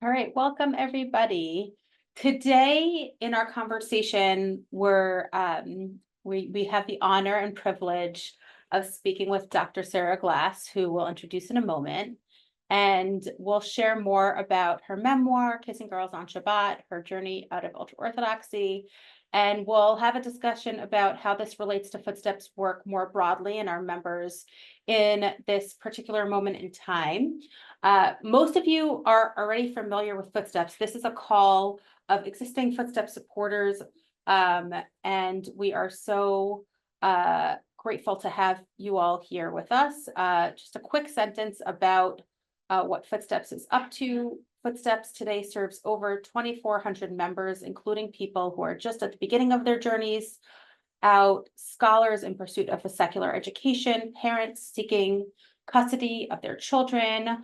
All right, welcome everybody. Today in our conversation, we have the honor and privilege of speaking with Dr. Sara Glass, who we'll introduce in a moment, and we'll share more about her memoir, Kissing Girls on Shabbat, her journey out of ultra-Orthodoxy, and we'll have a discussion about how this relates to Footsteps work more broadly in our members in this particular moment in time. Most of you are already familiar with Footsteps. This is a call of existing Footsteps supporters, and we are so grateful to have you all here with us. Just a quick sentence about what Footsteps is up to. Footsteps today serves over 2,400 members, including people who are just at the beginning of their journeys out, scholars in pursuit of a secular education, parents seeking custody of their children,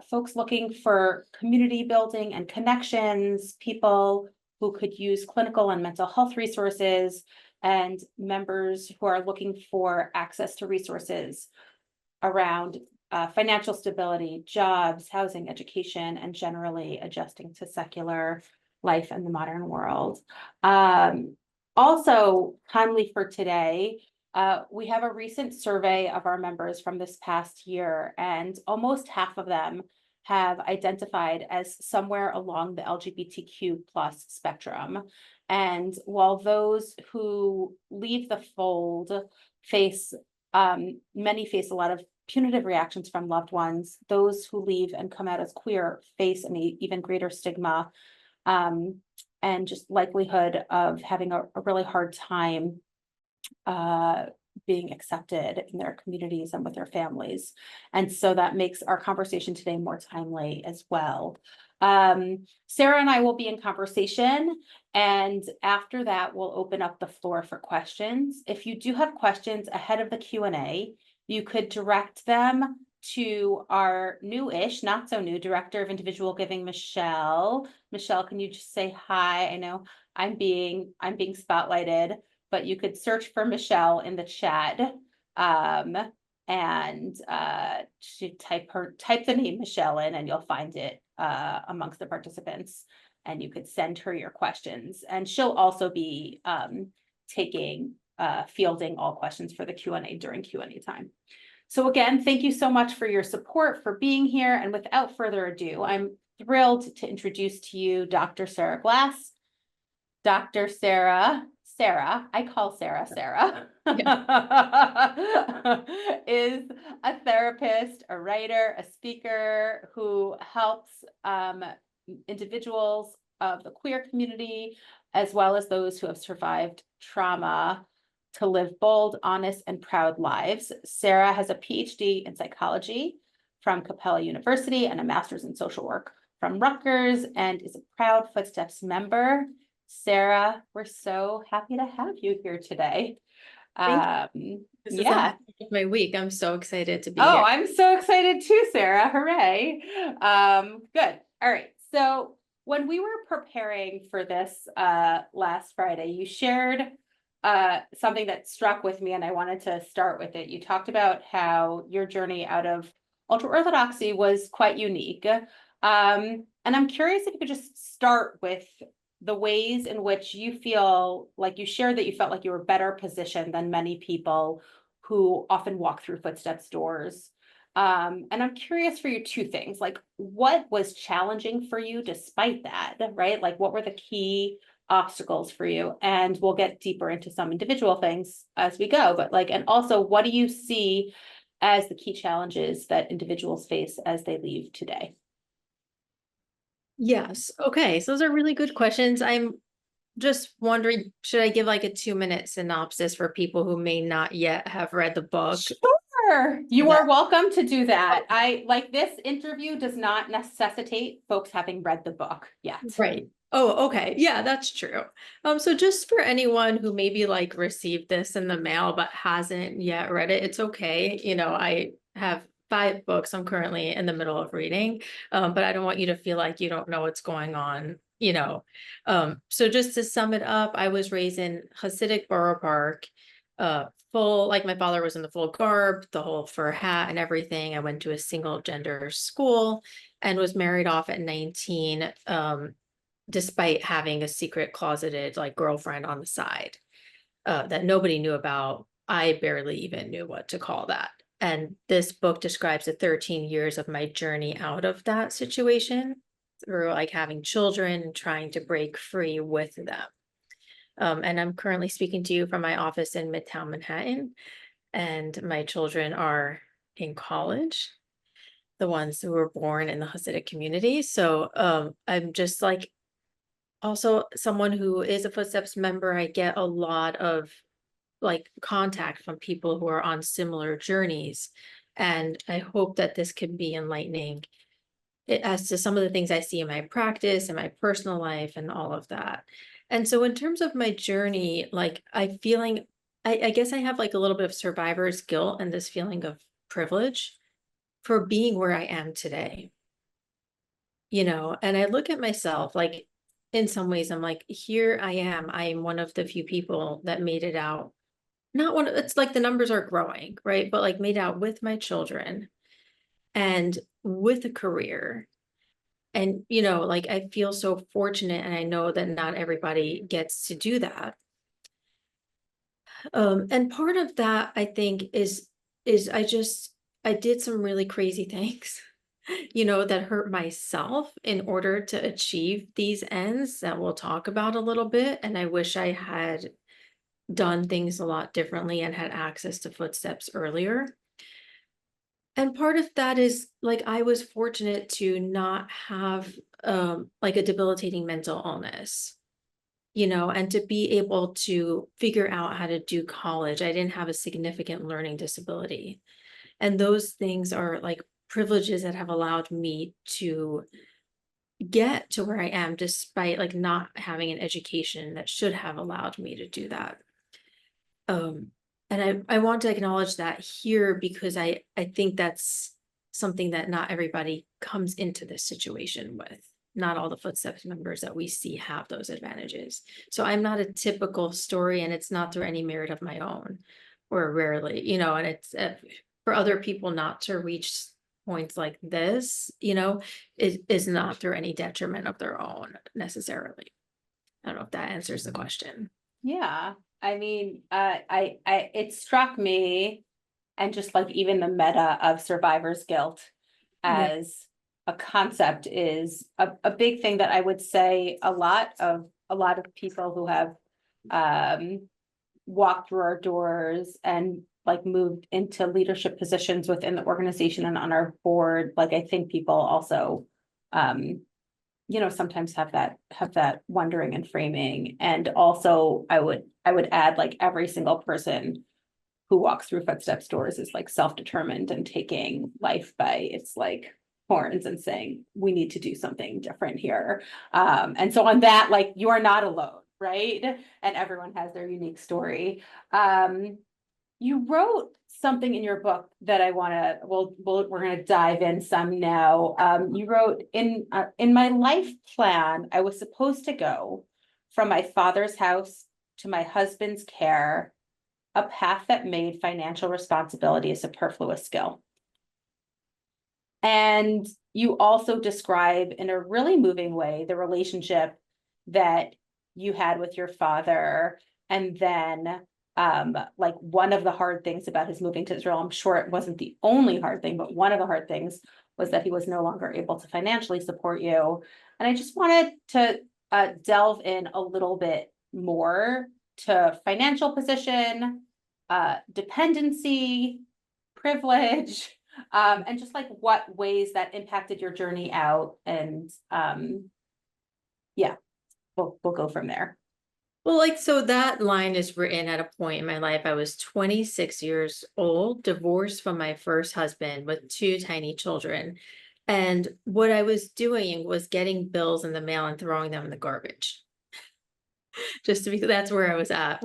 folks looking for community building and connections, people who could use clinical and mental health resources, and members who are looking for access to resources around financial stability, jobs, housing, education, and generally adjusting to secular life in the modern world. Also timely for today, we have a recent survey of our members from this past year, and almost half of them have identified as somewhere along the LGBTQ plus spectrum. And while those who leave the fold many face a lot of punitive reactions from loved ones, those who leave and come out as queer face an even greater stigma, and just likelihood of having a really hard time being accepted in their communities and with their families. And so that makes our conversation today more timely as well. Sara and I will be in conversation, and after that, we'll open up the floor for questions. If you do have questions ahead of the Q&A, you could direct them to our new-ish, not so new, Director of Individual Giving, Michelle. Michelle, can you just say hi? I know I'm being spotlighted, but you could search for Michelle in the chat, and type the name Michelle in, and you'll find it amongst the participants, and you could send her your questions. And she'll also be fielding all questions for the Q&A during Q&A time. So again, thank you so much for your support, for being here. And without further ado, I'm thrilled to introduce to you Dr. Sara Glass. Dr. Sara, I call Sara, is a therapist, a writer, a speaker who helps individuals of the queer community, as well as those who have survived trauma, to live bold, honest, and proud lives. Sara has a PhD in psychology from Capella University and a master's in social work from Rutgers, and is a proud Footsteps member. Sara, we're so happy to have you here today. This is my week. I'm so excited to be here. I'm so excited too, Sara. Hooray. Good. All right. So when we were preparing for this last Friday, you shared something that struck with me, and I wanted to start with it. You talked about how your journey out of ultra-Orthodoxy was quite unique. And I'm curious if you could just start with the ways in which you feel like you shared that you felt like you were better positioned than many people who often walk through Footsteps doors. And I'm curious for you two things, like what was challenging for you despite that, right? Like what were the key obstacles for you? And we'll get deeper into some individual things as we go, but and also what do you see as the key challenges that individuals face as they leave today? Yes. Okay. So those are really good questions. I'm just wondering, should I give like a 2-minute synopsis for people who may not yet have read the book? Sure. You are welcome to do that. This interview does not necessitate folks having read the book yet. Right. Oh, okay. Yeah, that's true. So just for anyone who maybe received this in the mail but hasn't yet read it, it's okay. I have 5 books I'm currently in the middle of reading, but I don't want you to feel like you don't know what's going on. So just to sum it up, I was raised in Hasidic Borough Park, my father was in the full garb, the whole fur hat and everything. I went to a single gender school. and was married off at 19, despite having a secret closeted like girlfriend on the side, that nobody knew about. I barely even knew what to call that. And this book describes the 13 years of my journey out of that situation through like having children and trying to break free with them. And I'm currently speaking to you from my office in Midtown Manhattan, and my children are in college, the ones who were born in the Hasidic community. So I'm just like also someone who is a Footsteps member. I get a lot of like contact from people who are on similar journeys. And I hope that this can be enlightening as to some of the things I see in my practice and my personal life and all of that. And so in terms of my journey, like I guess I have like a little bit of survivor's guilt and this feeling of privilege for being where I am today. And I look at myself like in some ways I'm like, here I am. I am one of the few people that made it out. Not one, it's like the numbers are growing, right? But like made out with my children and with a career. And, like I feel so fortunate, and I know that not everybody gets to do that. And part of that I think is I did some really crazy things, that hurt myself in order to achieve these ends that we'll talk about a little bit. And I wish I had done things a lot differently and had access to Footsteps earlier. And part of that is like I was fortunate to not have like a debilitating mental illness, and to be able to figure out how to do college. I didn't have a significant learning disability. And those things are like privileges that have allowed me to get to where I am despite like not having an education that should have allowed me to do that. Um, and I want to acknowledge that here because I think that's something that not everybody comes into this situation with. Not all the Footsteps members that we see have those advantages. So I'm not a typical story, and it's not through any merit of my own, or rarely, and it's for other people not to reach points like this, is not through any detriment of their own necessarily. I don't know if that answers the question. Yeah, I mean, it struck me, and just like even the meta of survivor's guilt Yeah. as a concept is a big thing that I would say a lot of people who have walked through our doors and like moved into leadership positions within the organization and on our board. Like I think people also sometimes have that wondering and framing. And also I would add like every single person who walks through Footsteps doors is like self-determined and taking life by its like horns and saying, we need to do something different here. And so on that, like you are not alone, right? And everyone has their unique story. You wrote something in your book that I want to, we're going to dive in some now. You wrote in my life plan, I was supposed to go from my father's house to my husband's care, a path that made financial responsibility a superfluous skill. And you also describe in a really moving way the relationship that you had with your father, and then like one of the hard things about his moving to Israel, I'm sure it wasn't the only hard thing, but one of the hard things was that he was no longer able to financially support you. And I just wanted to delve in a little bit more to financial position, dependency, privilege, and just like what ways that impacted your journey out. And yeah, we'll go from there. Well, like, so that line is written at a point in my life. I was 26 years old, divorced from my first husband with two tiny children. And what I was doing was getting bills in the mail and throwing them in the garbage. Just to be, that's where I was at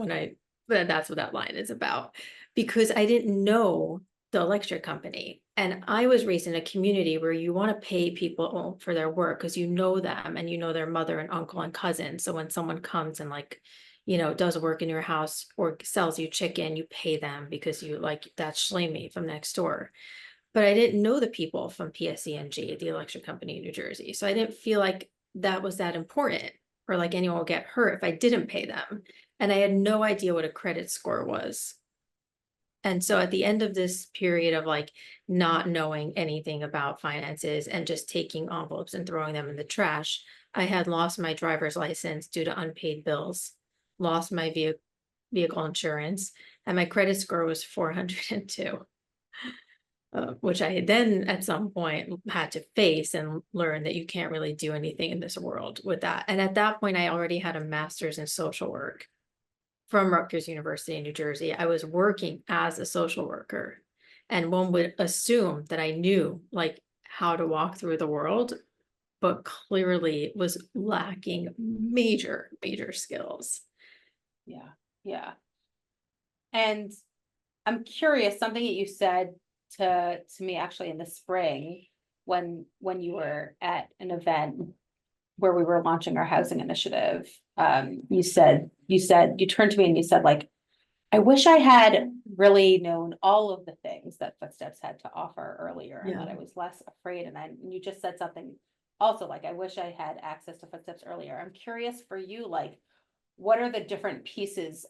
that's what that line is about. Because I didn't know the electric company. And I was raised in a community where you want to pay people for their work because you know them and you know their mother and uncle and cousin. So when someone comes and like, does work in your house or sells you chicken, you pay them because you like that's Shlomi from next door. but I didn't know the people from PSE&G, the electric company in New Jersey. So I didn't feel like that was that important, or like anyone would get hurt if I didn't pay them. And I had no idea what a credit score was. And so at the end of this period of like not knowing anything about finances and just taking envelopes and throwing them in the trash, I had lost my driver's license due to unpaid bills, lost my vehicle insurance, and my credit score was 402. Which I then at some point had to face and learn that you can't really do anything in this world with that. And at that point, I already had a master's in social work from Rutgers University in New Jersey. I was working as a social worker, and one would assume that I knew like how to walk through the world, but clearly was lacking major, major skills. Yeah, yeah. And I'm curious, something that you said to me actually in the spring when you were at an event where we were launching our housing initiative. You turned to me and you said, like, I wish I had really known all of the things that Footsteps had to offer earlier, and that I was less afraid. And you just said something also like, I wish I had access to Footsteps earlier. I'm curious for you, like, what are the different pieces?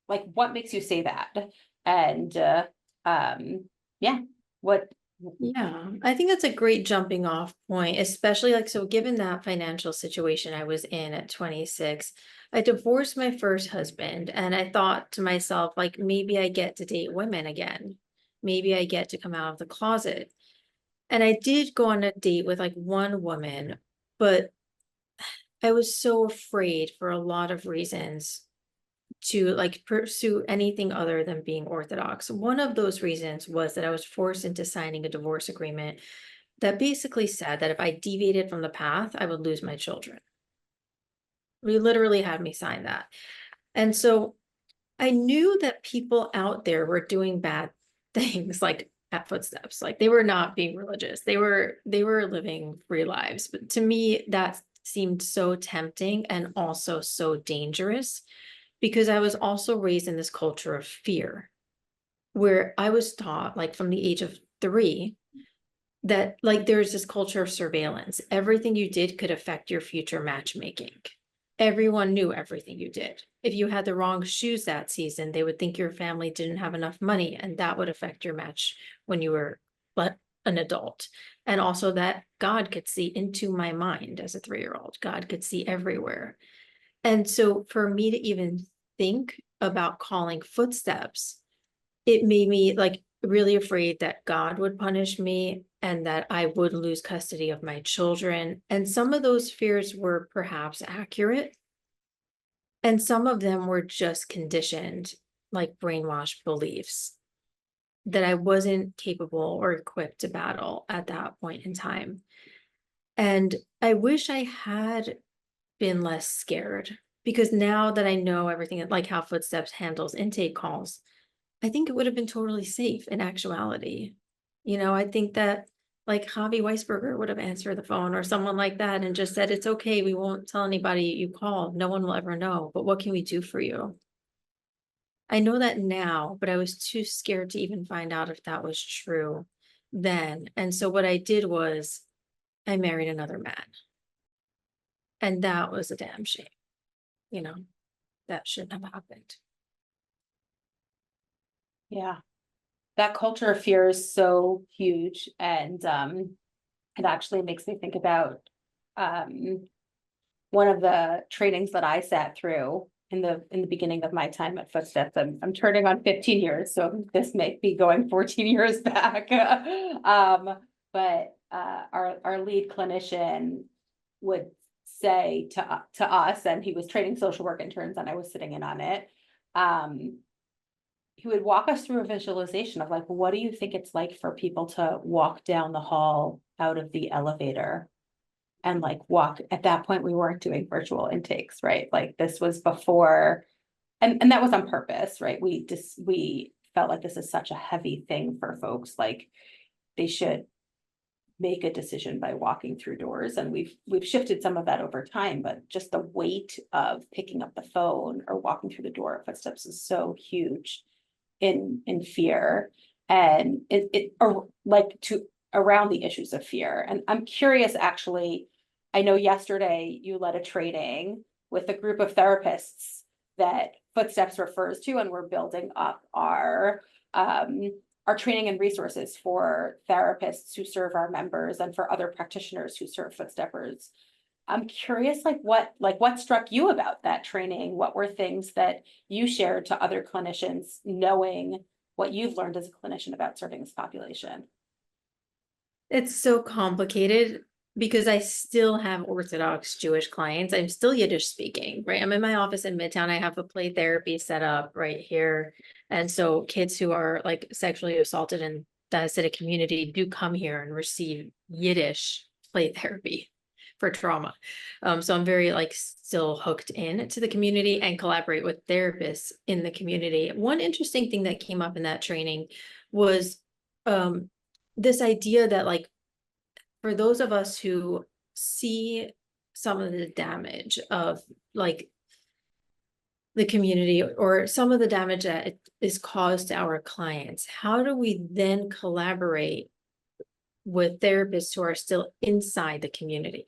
Like, what makes you say that? And yeah, what? Yeah, I think that's a great jumping off point, especially like, so given that financial situation I was in at 26, I divorced my first husband, and I thought to myself, like, maybe I get to date women again. Maybe I get to come out of the closet. And I did go on a date with like one woman, but I was so afraid for a lot of reasons to like pursue anything other than being Orthodox. One of those reasons was that I was forced into signing a divorce agreement that basically said that if I deviated from the path, I would lose my children. We literally had me sign that. And so I knew that people out there were doing bad things like at Footsteps. Like they were not being religious. They were living free lives. But to me, that seemed so tempting and also so dangerous, because I was also raised in this culture of fear where I was taught, like from the age of 3, that like there's this culture of surveillance. Everything you did could affect your future matchmaking. Everyone knew everything you did. If you had the wrong shoes that season, they would think your family didn't have enough money, and that would affect your match when you were an adult. And also that God could see into my mind as a 3-year-old. God could see everywhere. And so for me to even think about calling Footsteps, it made me like really afraid that God would punish me and that I would lose custody of my children. And some of those fears were perhaps accurate, and some of them were just conditioned, like brainwashed beliefs that I wasn't capable or equipped to battle at that point in time. And I wish I had been less scared, because now that I know everything, like how Footsteps handles intake calls, I think it would have been totally safe in actuality. I think that like Javi Weisberger would have answered the phone or someone like that and just said, it's okay. We won't tell anybody you called. No one will ever know. But what can we do for you? I know that now, but I was too scared to even find out if that was true then. And so what I did was I married another man. And that was a damn shame. You know, that shouldn't have happened. Yeah, that culture of fear is so huge, and it actually makes me think about one of the trainings that I sat through in the beginning of my time at Footsteps. I'm turning on 15 years, so this may be going 14 years back. But our lead clinician would say to us, and he was training social work interns, and I was sitting in on it. He would walk us through a visualization of like, what do you think it's like for people to walk down the hall out of the elevator and like walk? At that point, we weren't doing virtual intakes, right? Like this was before, and that was on purpose, right? We felt like this is such a heavy thing for folks, like they should make a decision by walking through doors. And we've shifted some of that over time, but just the weight of picking up the phone or walking through the door at Footsteps is so huge in fear. and or like to around the issues of fear. And I'm curious, actually, I know yesterday you led a training with a group of therapists that Footsteps refers to, and we're building up our training and resources for therapists who serve our members and for other practitioners who serve Footsteppers. I'm curious, what struck you about that training? What were things that you shared to other clinicians, knowing what you've learned as a clinician about serving this population? It's so complicated because I still have Orthodox Jewish clients. I'm still Yiddish speaking, right? I'm in my office in Midtown. I have a play therapy set up right here. And so kids who are like sexually assaulted in the Hasidic community do come here and receive Yiddish play therapy for trauma. So I'm very like still hooked in to the community and collaborate with therapists in the community. One interesting thing that came up in that training was this idea that like for those of us who see some of the damage of like the community or some of the damage that is caused to our clients, how do we then collaborate with therapists who are still inside the community?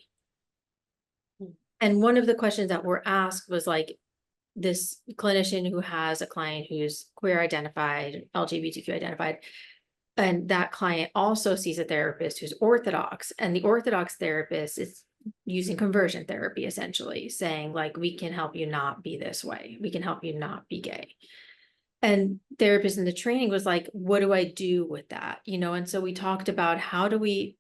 And one of the questions that were asked was like, this clinician who has a client who's queer identified, LGBTQ identified, and that client also sees a therapist who's Orthodox, and the Orthodox therapist is using conversion therapy, essentially saying like, we can help you not be this way. We can help you not be gay. And therapist in the training was like, what do I do with that? And so we talked about how do we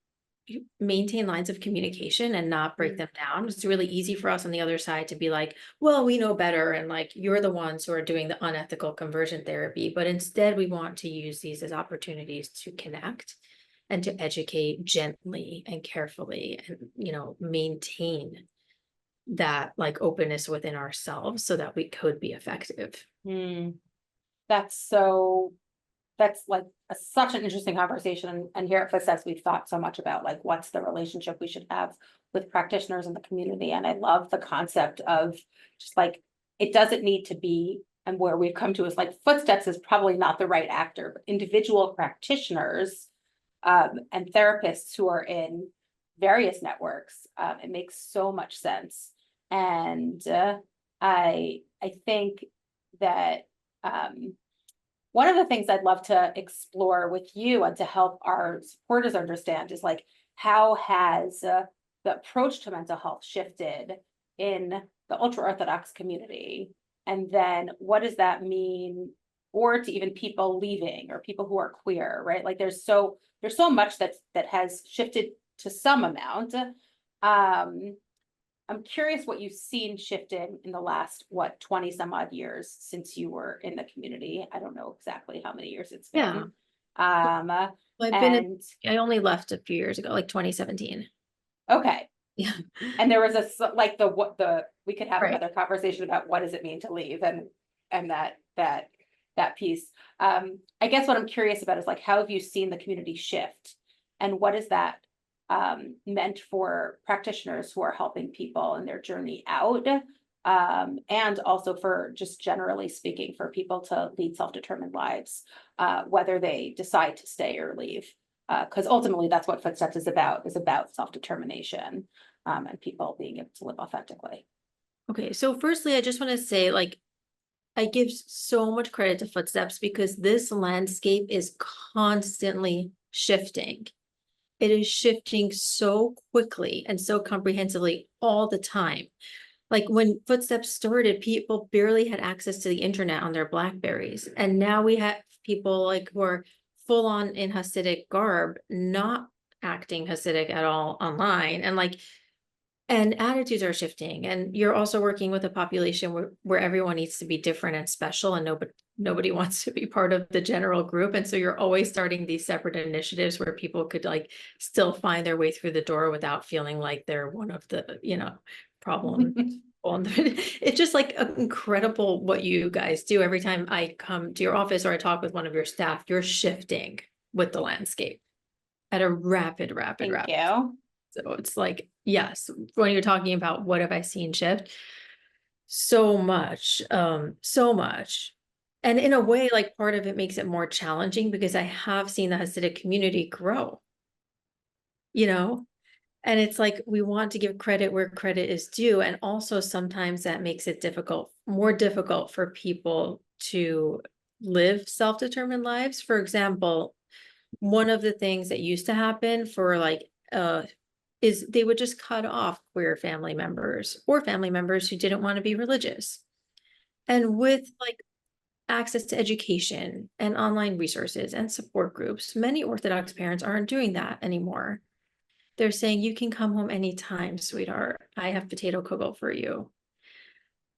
maintain lines of communication and not break them down. It's really easy for us on the other side to be like, well, we know better. And like, you're the ones who are doing the unethical conversion therapy. But instead, we want to use these as opportunities to connect and to educate gently and carefully and, maintain that like openness within ourselves so that we could be effective. That's like such an interesting conversation. And here at Footsteps, we've thought so much about like, what's the relationship we should have with practitioners in the community. And I love the concept of just like, it doesn't need to be, and where we've come to is like Footsteps is probably not the right actor, but individual practitioners and therapists who are in various networks. It makes so much sense. And I think that one of the things I'd love to explore with you and to help our supporters understand is like, how has the approach to mental health shifted in the ultra-Orthodox community? And then what does that mean, or to even people leaving or people who are queer, right? Like there's so much that has shifted to some amount. I'm curious what you've seen shifted in the last, 20 some odd years since you were in the community. I don't know exactly how many years it's been. Well, I only left a few years ago, like 2017. Okay. Yeah. And there was we could have another conversation about what does it mean to leave and that piece. I guess what I'm curious about is like, how have you seen the community shift, and what is that meant for practitioners who are helping people in their journey out, and also for just generally speaking for people to lead self-determined lives, whether they decide to stay or leave, because ultimately that's what Footsteps is about self-determination, and people being able to live authentically. Okay, so firstly, I just want to say like, I give so much credit to Footsteps because this landscape is constantly shifting. It is shifting so quickly and so comprehensively all the time. Like when Footsteps started, people barely had access to the internet on their Blackberries. And now we have people like who are full on in Hasidic garb, not acting Hasidic at all online. And attitudes are shifting. And you're also working with a population where everyone needs to be different and special, and nobody wants to be part of the general group. And so you're always starting these separate initiatives where people could like still find their way through the door without feeling like they're one of the, problem. It's just like incredible what you guys do. Every time I come to your office or I talk with one of your staff, you're shifting with the landscape at a rapid. Thank you. So it's like, yes, when you're talking about what have I seen shift, so much, so much. And in a way, like part of it makes it more challenging because I have seen the Hasidic community grow, you know? And it's like we want to give credit where credit is due. And also sometimes that makes it more difficult for people to live self-determined lives. For example, one of the things that used to happen for like is they would just cut off queer family members or family members who didn't want to be religious. And with like access to education and online resources and support groups, many Orthodox parents aren't doing that anymore. They're saying, you can come home anytime, sweetheart. I have potato kugel for you.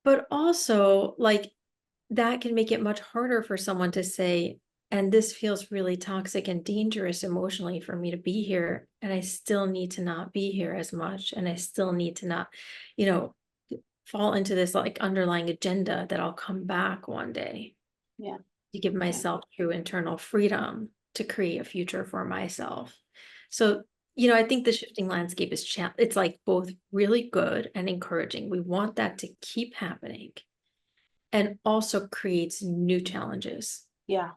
But also, like, that can make it much harder for someone to say, and this feels really toxic and dangerous emotionally for me to be here. And I still need to not be here as much. And I still need to not, you know, fall into this like underlying agenda that I'll come back one day. Yeah. To give myself true internal freedom to create a future for myself. So, I think the shifting landscape is it's like both really good and encouraging. We want that to keep happening and also creates new challenges. Yeah.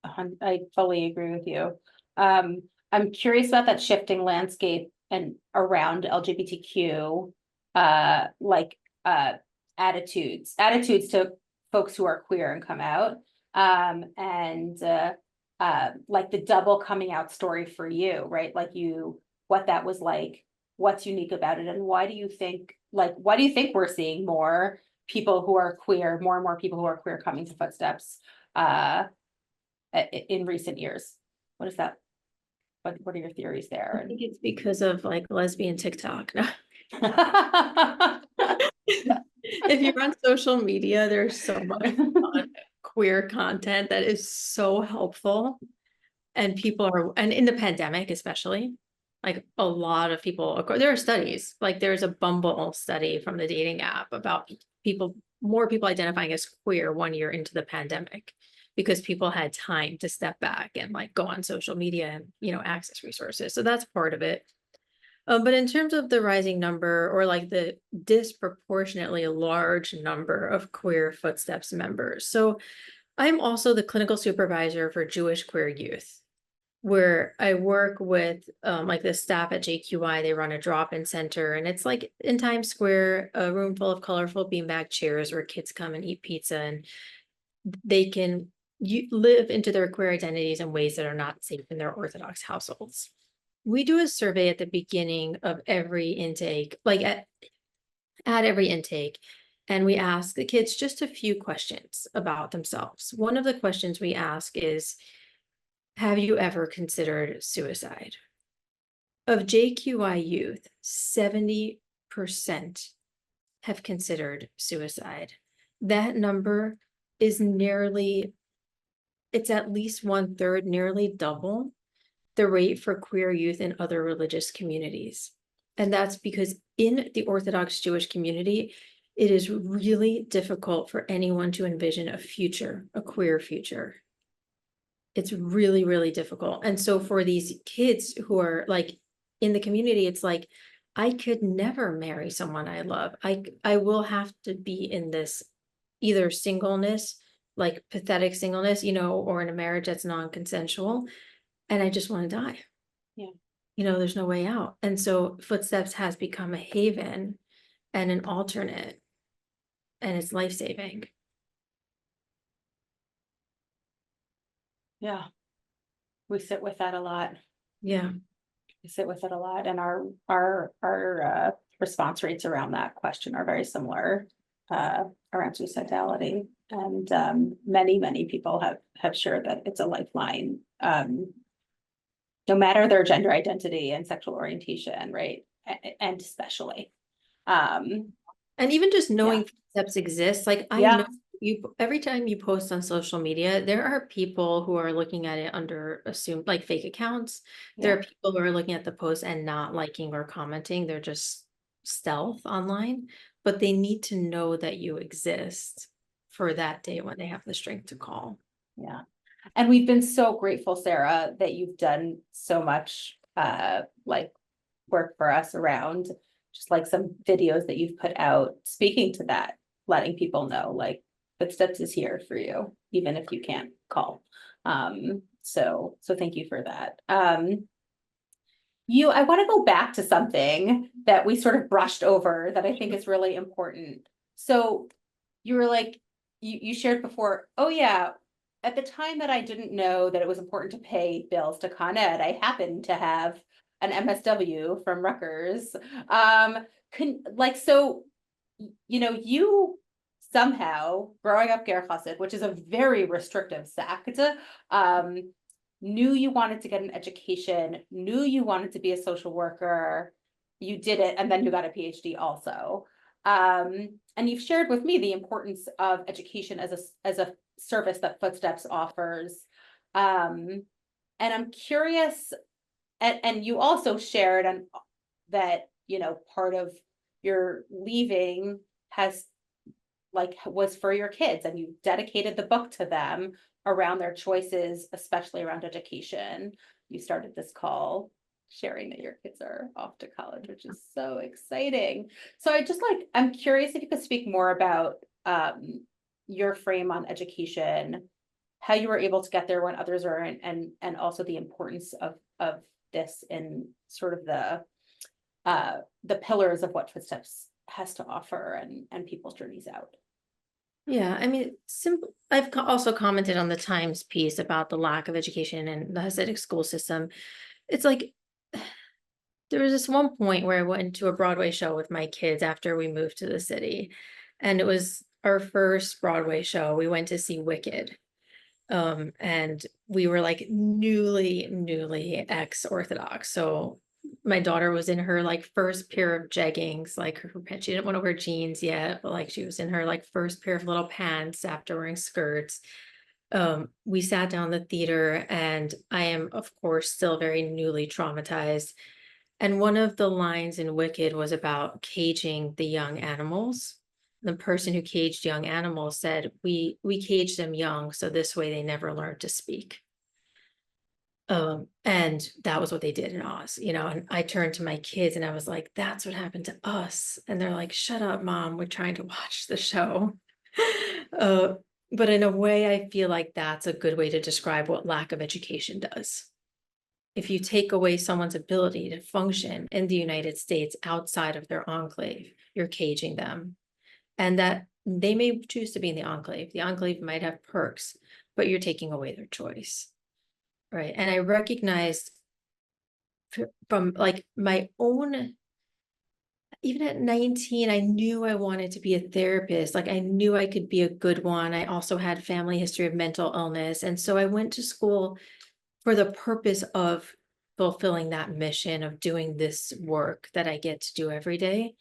I fully agree with you. I'm curious about that shifting landscape and around LGBTQ, like attitudes to folks who are queer and come out, and like the double coming out story for you, right? Like what that was like, what's unique about it, and why do you think we're seeing more people who are queer, more and more people who are queer coming to Footsteps? In recent years. What is that? What are your theories I there? think it's because of like lesbian TikTok. If you're on social media, there's so much queer content that is so helpful. And and in the pandemic, especially, like a lot of people, of course, there are studies, like there's a Bumble study from the dating app about more people identifying as queer 1 year into the pandemic because people had time to step back and like go on social media and, access resources. So that's part of it. But in terms of the rising number or like the disproportionately large number of queer Footsteps members. So I'm also the clinical supervisor for Jewish queer youth, where I work with like the staff at JQI. They run a drop-in center, and it's like in Times Square, a room full of colorful beanbag chairs where kids come and eat pizza, and they can live into their queer identities in ways that are not safe in their Orthodox households. We do a survey at the beginning of every intake, like at every intake, and we ask the kids just a few questions about themselves. One of the questions we ask is, have you ever considered suicide? Of JQI youth, 70% have considered suicide. That number is it's at least 1/3, nearly double the rate for queer youth in other religious communities. And that's because in the Orthodox Jewish community, it is really difficult for anyone to envision a queer future. It's really, really difficult. And so for these kids who are like in the community, it's like, I could never marry someone I love. I will have to be in this either singleness, like pathetic singleness, or in a marriage that's non-consensual. And I just want to die. Yeah. There's no way out. And so Footsteps has become a haven and an alternate, and it's life-saving. Yeah. We sit with that a lot. Yeah. We sit with it a lot, and our response rates around that question are very similar around suicidality. And many people have shared that it's a lifeline, no matter their gender identity and sexual orientation, right? And especially. And even just knowing Footsteps exists, like I Yeah. know every time you post on social media, there are people who are looking at it under assumed like fake accounts. There are people who are looking at the post and not liking or commenting. They're just stealth online, but they need to know that you exist for that day when they have the strength to call. Yeah. And we've been so grateful, Sara, that you've done so much like work for us around just like some videos that you've put out speaking to that, letting people know like Footsteps is here for you, even if you can't call. So thank you for that. I want to go back to something that we sort of brushed over that I think is really important. So you were like, you shared before, oh yeah, at the time that I didn't know that it was important to pay bills to Con Ed, I happened to have an MSW from Rutgers. So, you somehow growing up Ger Chassid, which is a very restrictive sect, knew you wanted to get an education, knew you wanted to be a social worker, you did it, and then you got a PhD also. And you've shared with me the importance of education as a service that Footsteps offers. And I'm curious, and you also shared that, part of your leaving was for your kids, and you dedicated the book to them around their choices, especially around education. You started this call sharing that your kids are off to college, which is so exciting. So I'm curious if you could speak more about your frame on education, how you were able to get there when others aren't, and also the importance of this in sort of the pillars of what Footsteps has to offer and people's journeys out. Yeah, I mean, simple. I've also commented on the Times piece about the lack of education in the Hasidic school system. It's like there was this one point where I went to a Broadway show with my kids after we moved to the city, and it was our first Broadway show. We went to see Wicked. And we were like newly ex-Orthodox. So my daughter was in her like first pair of jeggings, like she didn't want to wear jeans yet, but like she was in her like first pair of little pants after wearing skirts. We sat down in the theater, and I am, of course, still very newly traumatized. And one of the lines in Wicked was about caging the young animals. The person who caged young animals said, we caged them young, so this way they never learned to speak. And that was what they did in Oz, and I turned to my kids and I was like, that's what happened to us. And they're like, shut up, Mom, we're trying to watch the show. But in a way, I feel like that's a good way to describe what lack of education does. If you take away someone's ability to function in the United States outside of their enclave, you're caging them. And that they may choose to be in the enclave. The enclave might have perks, but you're taking away their choice. Right. And I recognized from like my own, even at 19, I knew I wanted to be a therapist. Like I knew I could be a good one. I also had family history of mental illness. And so I went to school for the purpose of fulfilling that mission of doing this work that I get to do every day.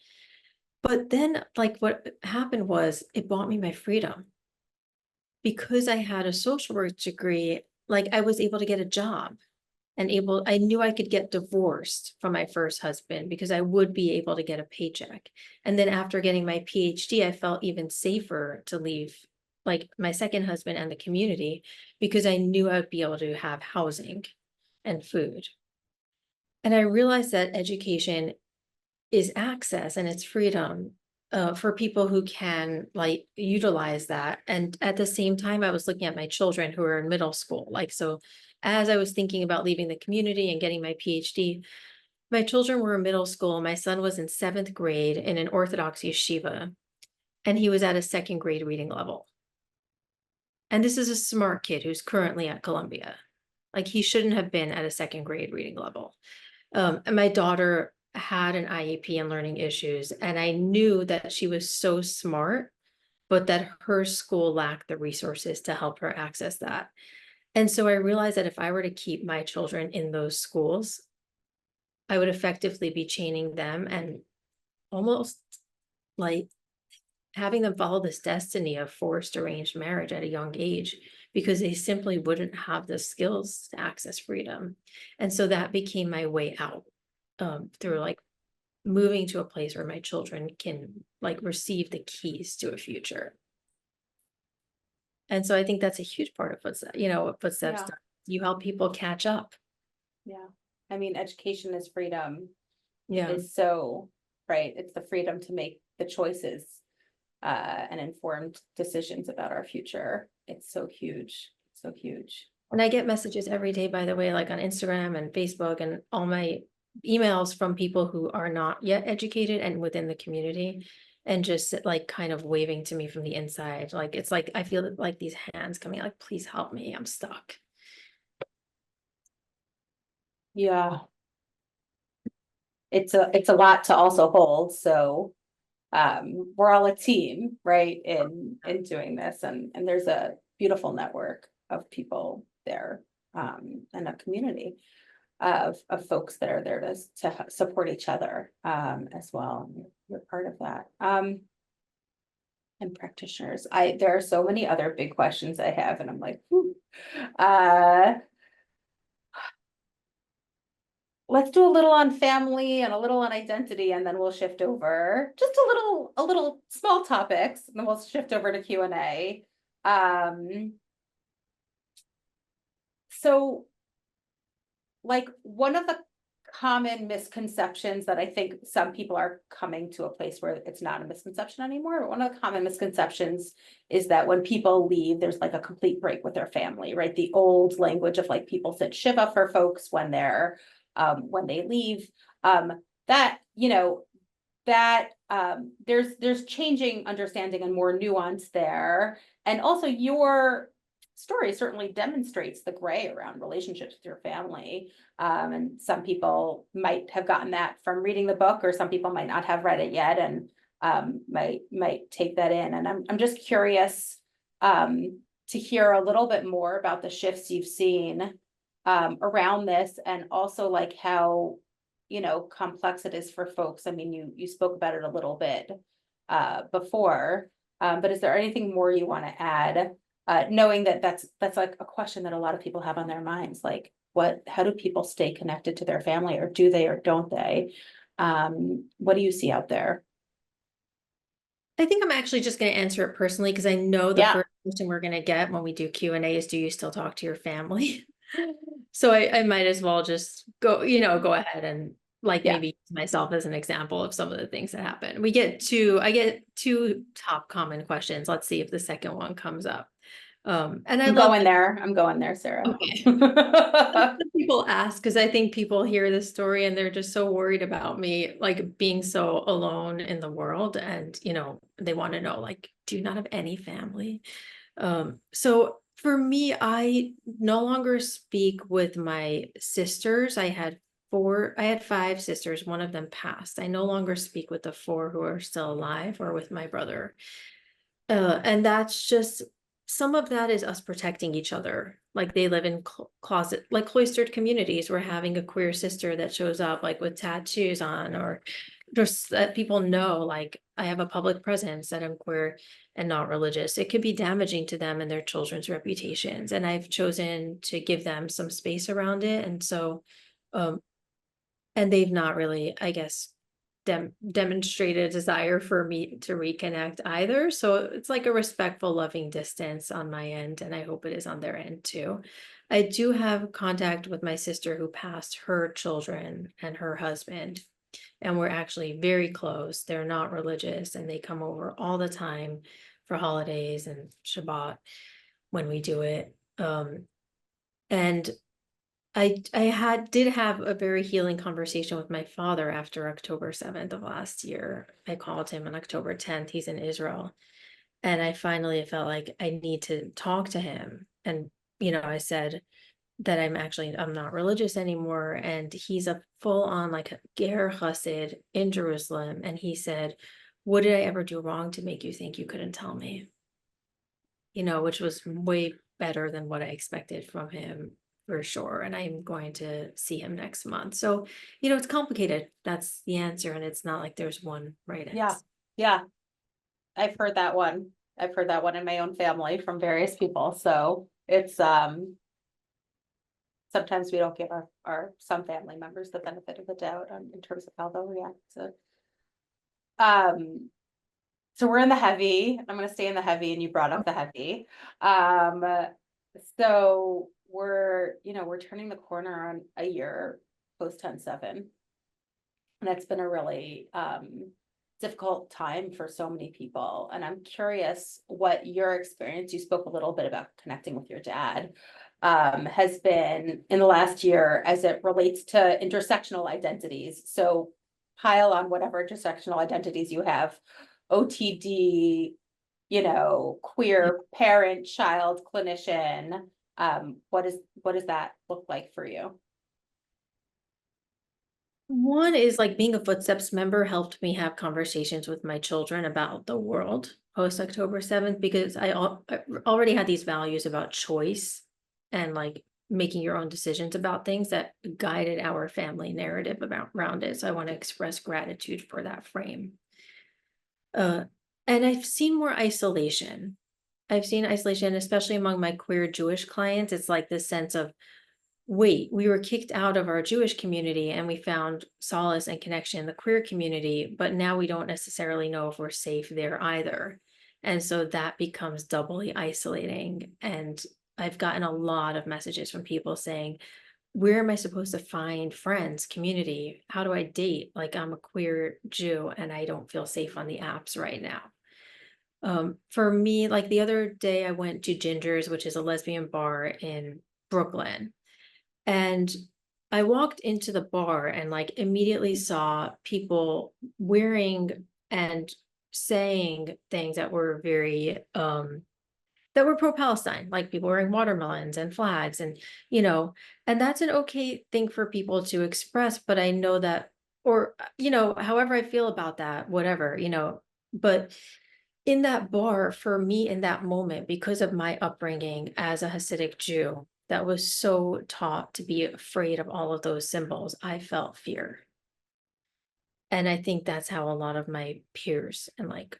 But then like what happened was it bought me my freedom. Because I had a social work degree, like I was able to get a job and I knew I could get divorced from my first husband because I would be able to get a paycheck. And then after getting my PhD, I felt even safer to leave like my second husband and the community because I knew I would be able to have housing and food. And I realized that education is access and it's freedom for people who can like utilize that. And at the same time, I was looking at my children who are in middle school. Like, so as I was thinking about leaving the community and getting my PhD, my children were in middle school. My son was in 7th grade in an Orthodox yeshiva, and he was at a 2nd grade reading level. And this is a smart kid who's currently at Columbia. Like he shouldn't have been at a 2nd grade reading level. And my daughter had an IEP and learning issues, and I knew that she was so smart, but that her school lacked the resources to help her access that. And so I realized that if I were to keep my children in those schools, I would effectively be chaining them and almost like having them follow this destiny of forced arranged marriage at a young age because they simply wouldn't have the skills to access freedom. And so that became my way out through like moving to a place where my children can like receive the keys to a future. And so I think that's a huge part of what Footsteps does. You help people catch up. Yeah. I mean, education is freedom Yeah. is so, right. It's the freedom to make the choices and informed decisions about our future. It's so huge, so huge. And I get messages every day, by the way, like on Instagram and Facebook and all my emails from people who are not yet educated and within the community, and just like kind of waving to me from the inside. Like it's like I feel like these hands coming, like, please help me, I'm stuck. Yeah. It's a lot to also hold. So we're all a team, right, in doing this, and there's a beautiful network of people there, and a community of folks that are there to support each other, as well. You're part of that, and practitioners. There are so many other big questions I have, and I'm like, whew. Let's do a little on family and a little on identity, and then we'll shift over just a little small topics, and then we'll shift over to Q&A. So like one of the common misconceptions that I think some people are coming to a place where it's not a misconception anymore, but one of the common misconceptions is that when people leave, there's like a complete break with their family, right? The old language of like people sit Shiva for folks when when they leave, that, you know, that there's changing understanding and more nuance there. And also your story certainly demonstrates the gray around relationships with your family. And some people might have gotten that from reading the book, or some people might not have read it yet and might take that in. And I'm just curious to hear a little bit more about the shifts you've seen around this, and also like how, you know, complex it is for folks. I mean, you spoke about it a little bit before, but is there anything more you want to add? Knowing that that's like a question that a lot of people have on their minds, like how do people stay connected to their family, or do they or don't they? What do you see out there? I think I'm actually just going to answer it personally, because I know the Yeah, first question we're going to get when we do Q&A is, do you still talk to your family? So I might as well just go, go ahead and like yeah. maybe use myself as an example of some of the things that happen. I get two top common questions. Let's see if the second one comes up. And I I'm love going there. I'm going there, Sarah. okay. People ask, because I think people hear this story and they're just so worried about me like being so alone in the world, and they want to know, like, do you not have any family? So for me, I no longer speak with my sisters. I had five sisters, one of them passed. I no longer speak with the four who are still alive, or with my brother. And that's just, some of that is us protecting each other. Like they live in closet, like cloistered communities. We're having a queer sister that shows up like with tattoos on, or just that people know, like, I have a public presence, that I'm queer and not religious. It could be damaging to them and their children's reputations. And I've chosen to give them some space around it. And so, um, and they've not really, I guess, demonstrated a desire for me to reconnect either. So it's like a respectful, loving distance on my end, and I hope it is on their end too. I do have contact with my sister who passed, her children and her husband, and we're actually very close. They're not religious, and they come over all the time for holidays and Shabbat when we do it. And did have a very healing conversation with my father after October 7th of last year. I called him on October 10th. He's in Israel. And I finally felt like I need to talk to him. And, I said that I'm not religious anymore. And he's a full on like Ger Chassid in Jerusalem. And he said, what did I ever do wrong to make you think you couldn't tell me? Which was way better than what I expected from him, for sure. And I'm going to see him next month. So, it's complicated. That's the answer. And it's not like there's one right Yeah, answer. yeah. I've heard that one. I've heard that one in my own family from various people. So it's sometimes we don't give our some family members the benefit of the doubt in terms of how they'll react to. So we're in the heavy. I'm gonna stay in the heavy, and you brought up the heavy. Um, so we're turning the corner on a year post 10/7. And that's been a really difficult time for so many people. And I'm curious what your experience, you spoke a little bit about connecting with your dad, has been in the last year as it relates to intersectional identities. So pile on whatever intersectional identities you have, OTD, queer parent, child, clinician. What does that look like for you? One is like being a Footsteps member helped me have conversations with my children about the world post October 7th, because I already had these values about choice and like making your own decisions about things that guided our family narrative about around it. So I want to express gratitude for that frame. Uh, and I've seen more isolation. I've seen isolation, especially among my queer Jewish clients. It's like this sense of, wait, we were kicked out of our Jewish community and we found solace and connection in the queer community, but now we don't necessarily know if we're safe there either. And so that becomes doubly isolating. And I've gotten a lot of messages from people saying, where am I supposed to find friends, community? How do I date? Like, I'm a queer Jew and I don't feel safe on the apps right now. For me, like the other day, I went to Ginger's, which is a lesbian bar in Brooklyn. And I walked into the bar and like immediately saw people wearing and saying things that were very that were pro-Palestine, like people wearing watermelons and flags and and that's an okay thing for people to express, but I know that, or however I feel about that, whatever, but in that bar, for me in that moment, because of my upbringing as a Hasidic Jew that was so taught to be afraid of all of those symbols, I felt fear. And I think that's how a lot of my peers and like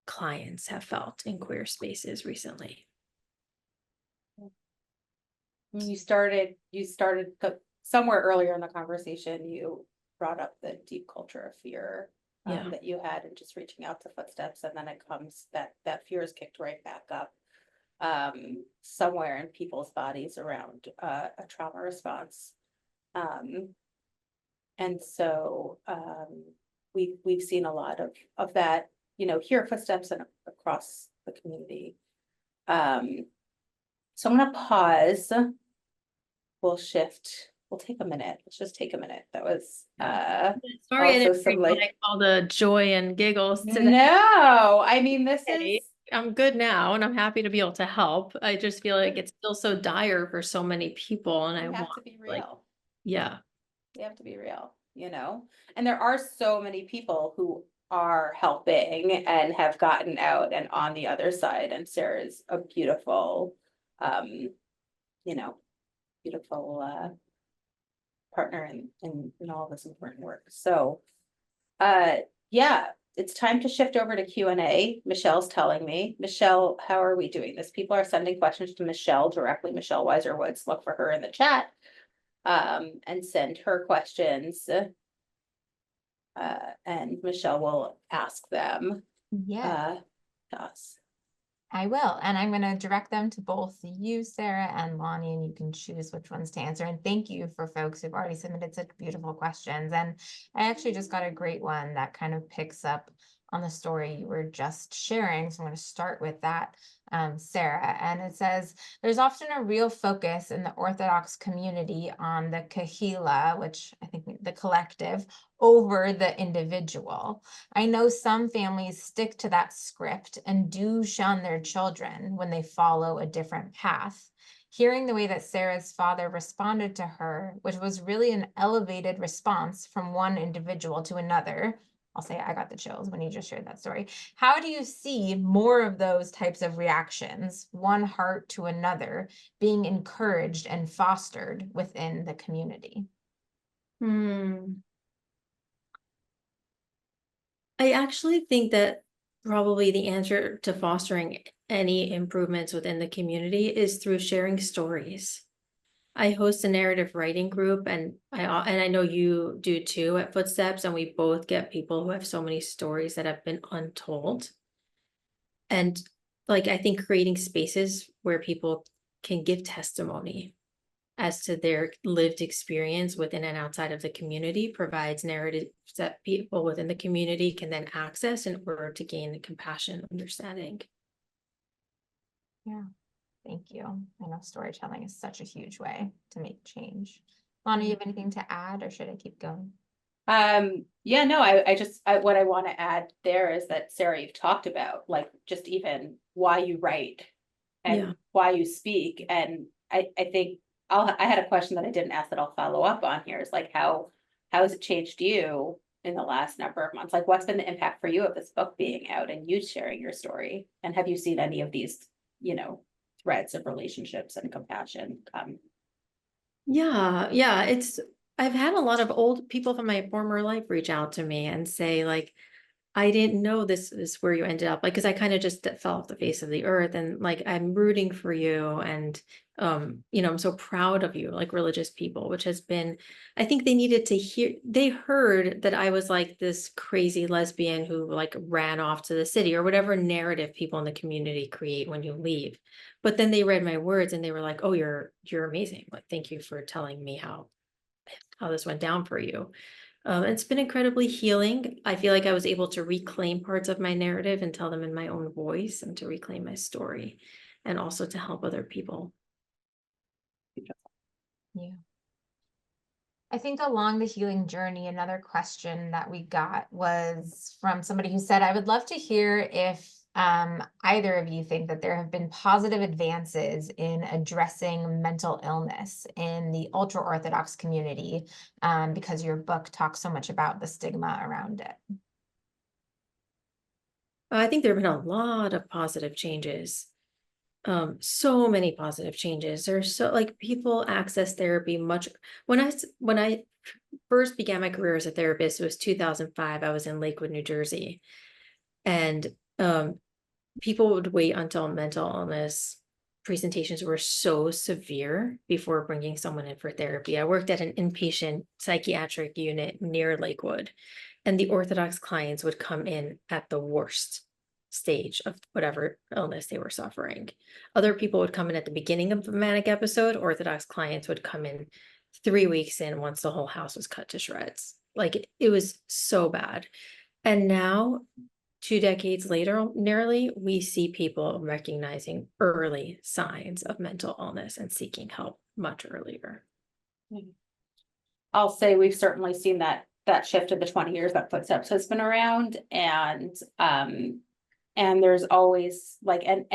clients have felt in queer spaces recently. Somewhere earlier in the conversation, you brought up the deep culture of fear Yeah. that you had and just reaching out to Footsteps, and then it comes that fear is kicked right back up somewhere in people's bodies around a trauma response. And so we've seen a lot of that, here at Footsteps and across the community. So I'm gonna pause. We'll shift. We'll take a minute. Let's just take a minute. That was Sorry, I also didn't some bring like like all the joy and giggles today. no, I mean this is I'm good now and I'm happy to be able to help. I just feel like it's still so dire for so many people and I we have want to be like, real. yeah. We have to be real, and there are so many people who are helping and have gotten out and on the other side. And Sarah's a beautiful, you know, beautiful partner in all this important work. So yeah, it's time to shift over to Q&A. Michelle's telling me. Michelle, how are we doing this? People are sending questions to Michelle directly, Michelle Weiser Woods. Look for her in the chat and send her questions. And Michelle will ask them Yeah, to us. I will. And I'm going to direct them to both you, Sarah, and Lani, and you can choose which ones to answer. And thank you for folks who've already submitted such beautiful questions. And I actually just got a great one that kind of picks up on the story you were just sharing. So I'm going to start with that, Sarah. And it says, there's often a real focus in the Orthodox community on the kahila, which I think the collective, over the individual. I know some families stick to that script and do shun their children when they follow a different path. Hearing the way that Sarah's father responded to her, which was really an elevated response from one individual to another, I'll say I got the chills when you just shared that story. How do you see more of those types of reactions, one heart to another, being encouraged and fostered within the community? I actually think that probably the answer to fostering any improvements within the community is through sharing stories. I host a narrative writing group and I know you do too at Footsteps, and we both get people who have so many stories that have been untold. And like I think creating spaces where people can give testimony as to their lived experience within and outside of the community, provides narratives that people within the community can then access in order to gain compassion, understanding. Yeah, thank you. I know storytelling is such a huge way to make change. Lana, you have anything to add, or should I keep going? Yeah, no, what I want to add there is that, Sarah, you've talked about, like, just even why you write and Yeah. why you speak. And I think I had a question that I didn't ask that I'll follow up on here, is like, how has it changed you in the last number of months? Like, what's been the impact for you of this book being out and you sharing your story? And have you seen any of these, threads of relationships and compassion come? Yeah, I've had a lot of old people from my former life reach out to me and say, like, I didn't know this is where you ended up, like, because I kind of just fell off the face of the earth, and like, I'm rooting for you, and I'm so proud of you, like religious people, which has been, I think they needed to hear, they heard that I was like this crazy lesbian who like ran off to the city, or whatever narrative people in the community create when you leave. But then they read my words and they were like, oh, you're amazing. Like, thank you for telling me how this went down for you. It's been incredibly healing. I feel like I was able to reclaim parts of my narrative and tell them in my own voice, and to reclaim my story, and also to help other people. Yeah. I think along the healing journey, another question that we got was from somebody who said, I would love to hear if either of you think that there have been positive advances in addressing mental illness in the ultra-Orthodox community, because your book talks so much about the stigma around it. I think there have been a lot of positive changes. So many positive changes. There's so, like, people access therapy much. When I first began my career as a therapist, it was 2005. I was in Lakewood, New Jersey, and people would wait until mental illness presentations were so severe before bringing someone in for therapy. I worked at an inpatient psychiatric unit near Lakewood, and the Orthodox clients would come in at the worst stage of whatever illness they were suffering. Other people would come in at the beginning of the manic episode. Orthodox clients would come in 3 weeks in, once the whole house was cut to shreds. Like, it was so bad. And now, 2 decades later, nearly, we see people recognizing early signs of mental illness and seeking help much earlier. I'll say we've certainly seen that shift in the 20 years that Footsteps has been around, and there's always like, and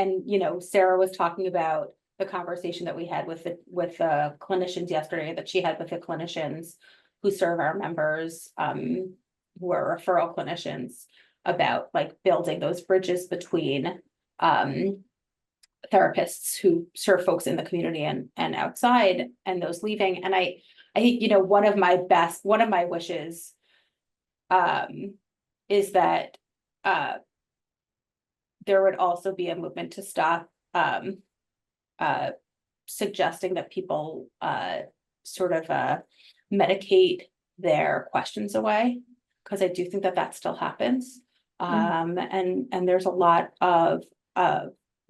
Sarah was talking about the conversation that we had with the clinicians yesterday, that she had with the clinicians who serve our members, who are referral clinicians, about like building those bridges between therapists who serve folks in the community and outside, and those leaving. And I think, one of my wishes is that there would also be a movement to stop suggesting that people sort of medicate their questions away, because I do think that still happens. And there's a lot of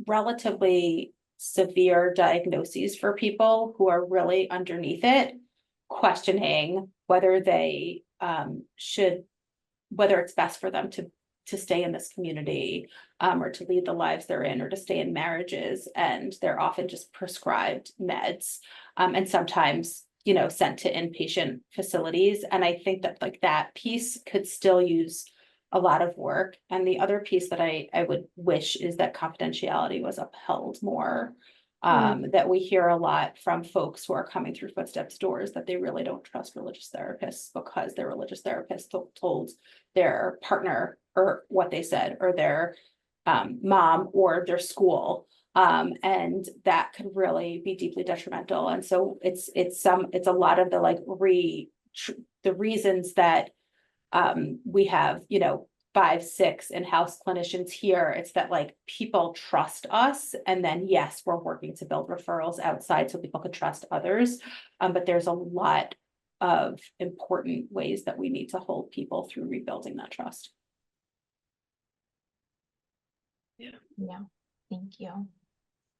relatively severe diagnoses for people who are really underneath it, questioning whether they whether it's best for them to stay in this community, or to lead the lives they're in, or to stay in marriages, and they're often just prescribed meds, and sometimes sent to inpatient facilities. And I think that like that piece could still use a lot of work. And the other piece that I would wish is that confidentiality was upheld more. That we hear a lot from folks who are coming through Footsteps doors, that they really don't trust religious therapists because their religious therapist told their partner or what they said, or their mom or their school. And that could really be deeply detrimental. And so it's a lot of the like the reasons that we have 5, 6 in-house clinicians here. It's that like people trust us, and then yes, we're working to build referrals outside so people could trust others. But there's a lot of important ways that we need to hold people through rebuilding that trust. Yeah, thank you.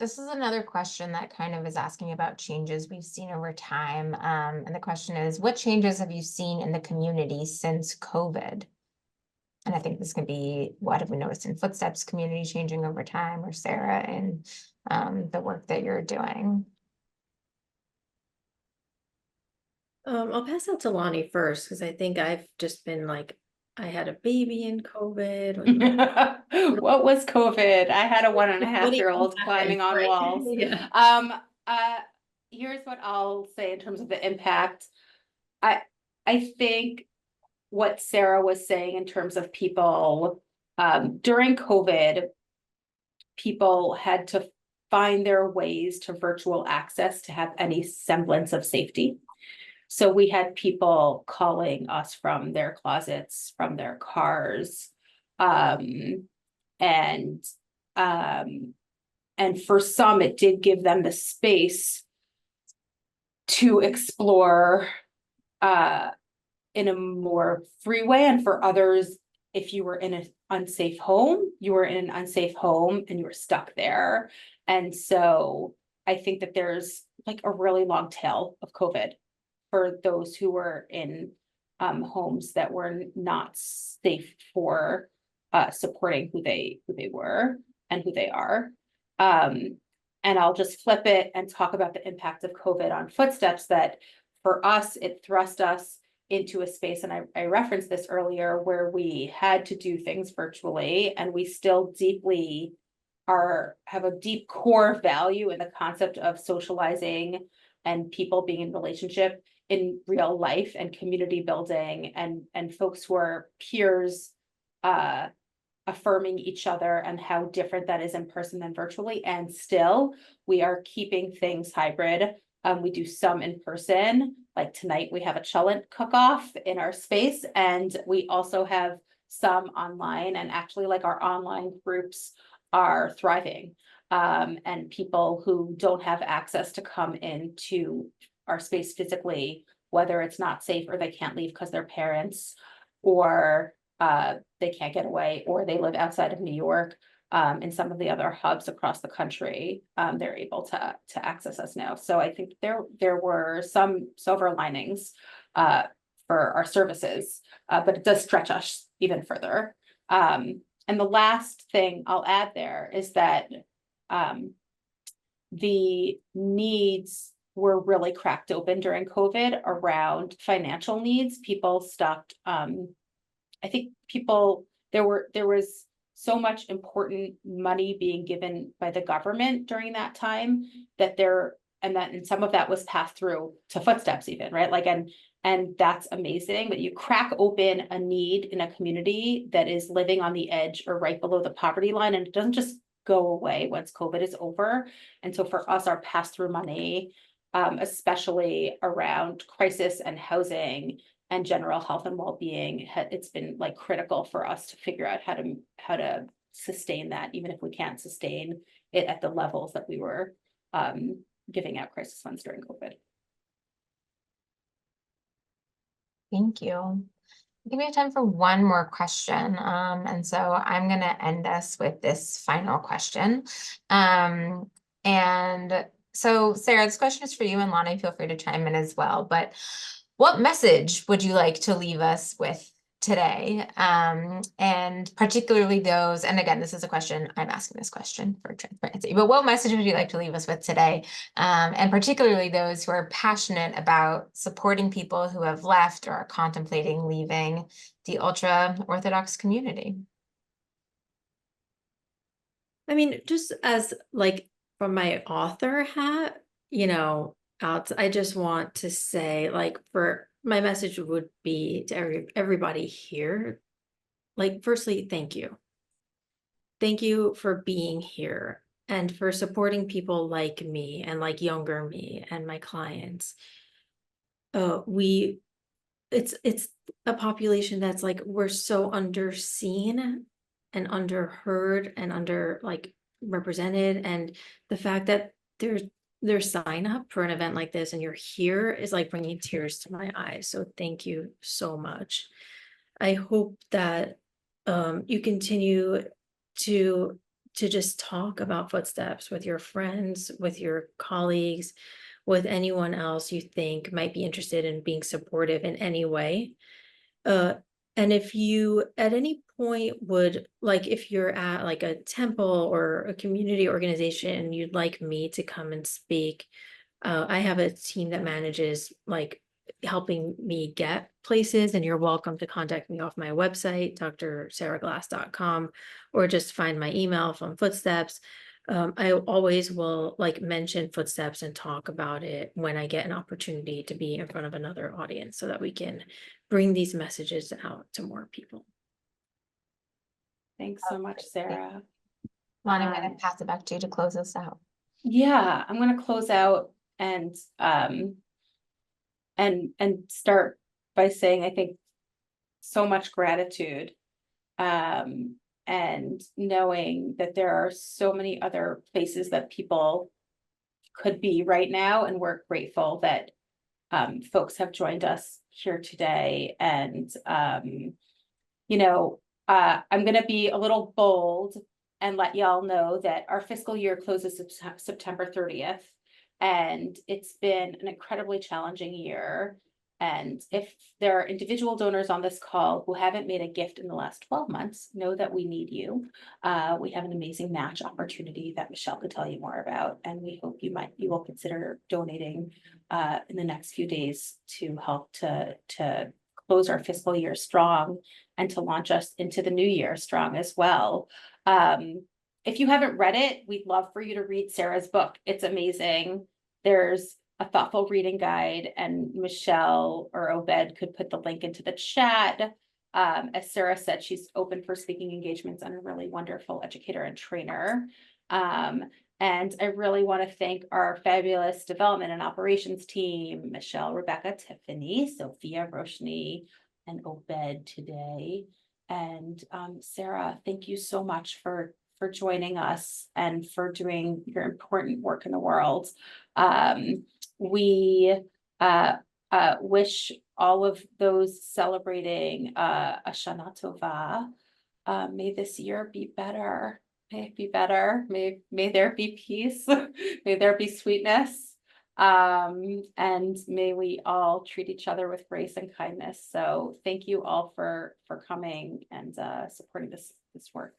This is another question that kind of is asking about changes we've seen over time. And the question is, what changes have you seen in the community since COVID? And I think this could be, what have we noticed in Footsteps community changing over time, or Sarah, and the work that you're doing? I'll pass out to Lani first, because I think I've just been like, I had a baby in COVID. What was COVID? I had a 1.5-year-old What climbing on right. walls. Yeah. Uh, here's what I'll say in terms of the impact. I think what Sarah was saying in terms of people, during COVID, people had to find their ways to virtual access to have any semblance of safety. So we had people calling us from their closets, from their cars. And for some, it did give them the space to explore in a more free way. And for others, if you were in an unsafe home, you were in an unsafe home and you were stuck there. And so I think that there's like a really long tail of COVID for those who were in homes that were not safe for supporting who they were and who they are. And I'll just flip it and talk about the impact of COVID on Footsteps, that for us, it thrust us into a space, and I referenced this earlier, where we had to do things virtually, and we still deeply have a deep core value in the concept of socializing and people being in relationship in real life and community building, and folks who are peers affirming each other, and how different that is in person than virtually. And still, we are keeping things hybrid. We do some in person, like tonight we have a cholent cook-off in our space, and we also have some online, and actually like our online groups are thriving. And people who don't have access to come into our space physically, whether it's not safe or they can't leave because they're parents, or they can't get away, or they live outside of New York, in some of the other hubs across the country, they're able to access us now. So I think there were some silver linings for our services, but it does stretch us even further. And the last thing I'll add there is that the needs were really cracked open during COVID around financial needs. People stopped, I think there was so much important money being given by the government during that time, and some of that was passed through to Footsteps even, right? Like, and that's amazing, but you crack open a need in a community that is living on the edge or right below the poverty line, and it doesn't just go away once COVID is over. And so for us, our pass-through money, especially around crisis and housing and general health and well-being, it's been like critical for us to figure out how to sustain that, even if we can't sustain it at the levels that we were giving out crisis funds during COVID. Thank you. I think we have time for one more question. And so I'm going to end us with this final question. And so Sarah, this question is for you, and Lani, feel free to chime in as well. But what message would you like to leave us with today? And particularly those, and again, this is a question, I'm asking this question for transparency, but what message would you like to leave us with today? And particularly those who are passionate about supporting people who have left or are contemplating leaving the ultra-Orthodox community? I mean, just as like from my author hat, I just want to say, like, for my message would be to everybody here, like, firstly, thank you. Thank you for being here and for supporting people like me and like younger me and my clients. It's a population that's like, we're so underseen and underheard and under like represented, and the fact that there's sign up for an event like this and you're here is like bringing tears to my eyes. So thank you so much. I hope that you continue to to just talk about Footsteps with your friends, with your colleagues, with anyone else you think might be interested in being supportive in any way. And if you at any point would like, if you're at like a temple or a community organization and you'd like me to come and speak, I have a team that manages like helping me get places, and you're welcome to contact me off my website, drsaraglass.com, or just find my email from Footsteps. I always will like mention Footsteps and talk about it when I get an opportunity to be in front of another audience so that we can bring these messages out to more people. Thanks so much, Sarah. Lani, I'm gonna pass it back to you to close us out. Yeah, I'm gonna close out and start by saying I think so much gratitude, and knowing that there are so many other places that people could be right now, and we're grateful that folks have joined us here today. And I'm gonna be a little bold and let y'all know that our fiscal year closes September 30th. And it's been an incredibly challenging year. And if there are individual donors on this call who haven't made a gift in the last 12 months, know that we need you. We have an amazing match opportunity that Michelle could tell you more about. And we hope you will consider donating in the next few days to help to close our fiscal year strong and to launch us into the new year strong as well. If you haven't read it, we'd love for you to read Sarah's book. It's amazing. There's a thoughtful reading guide, and Michelle or Obed could put the link into the chat. As Sarah said, she's open for speaking engagements and a really wonderful educator and trainer. And I really want to thank our fabulous development and operations team, Michelle, Rebecca, Tiffany, Sophia, Roshni, and Obed today. And Sarah, thank you so much for joining us and for doing your important work in the world. We wish all of those celebrating a Shana Tova. May this year be better. May it be better. May there be peace. May there be sweetness. And may we all treat each other with grace and kindness. So thank you all for coming and supporting this work.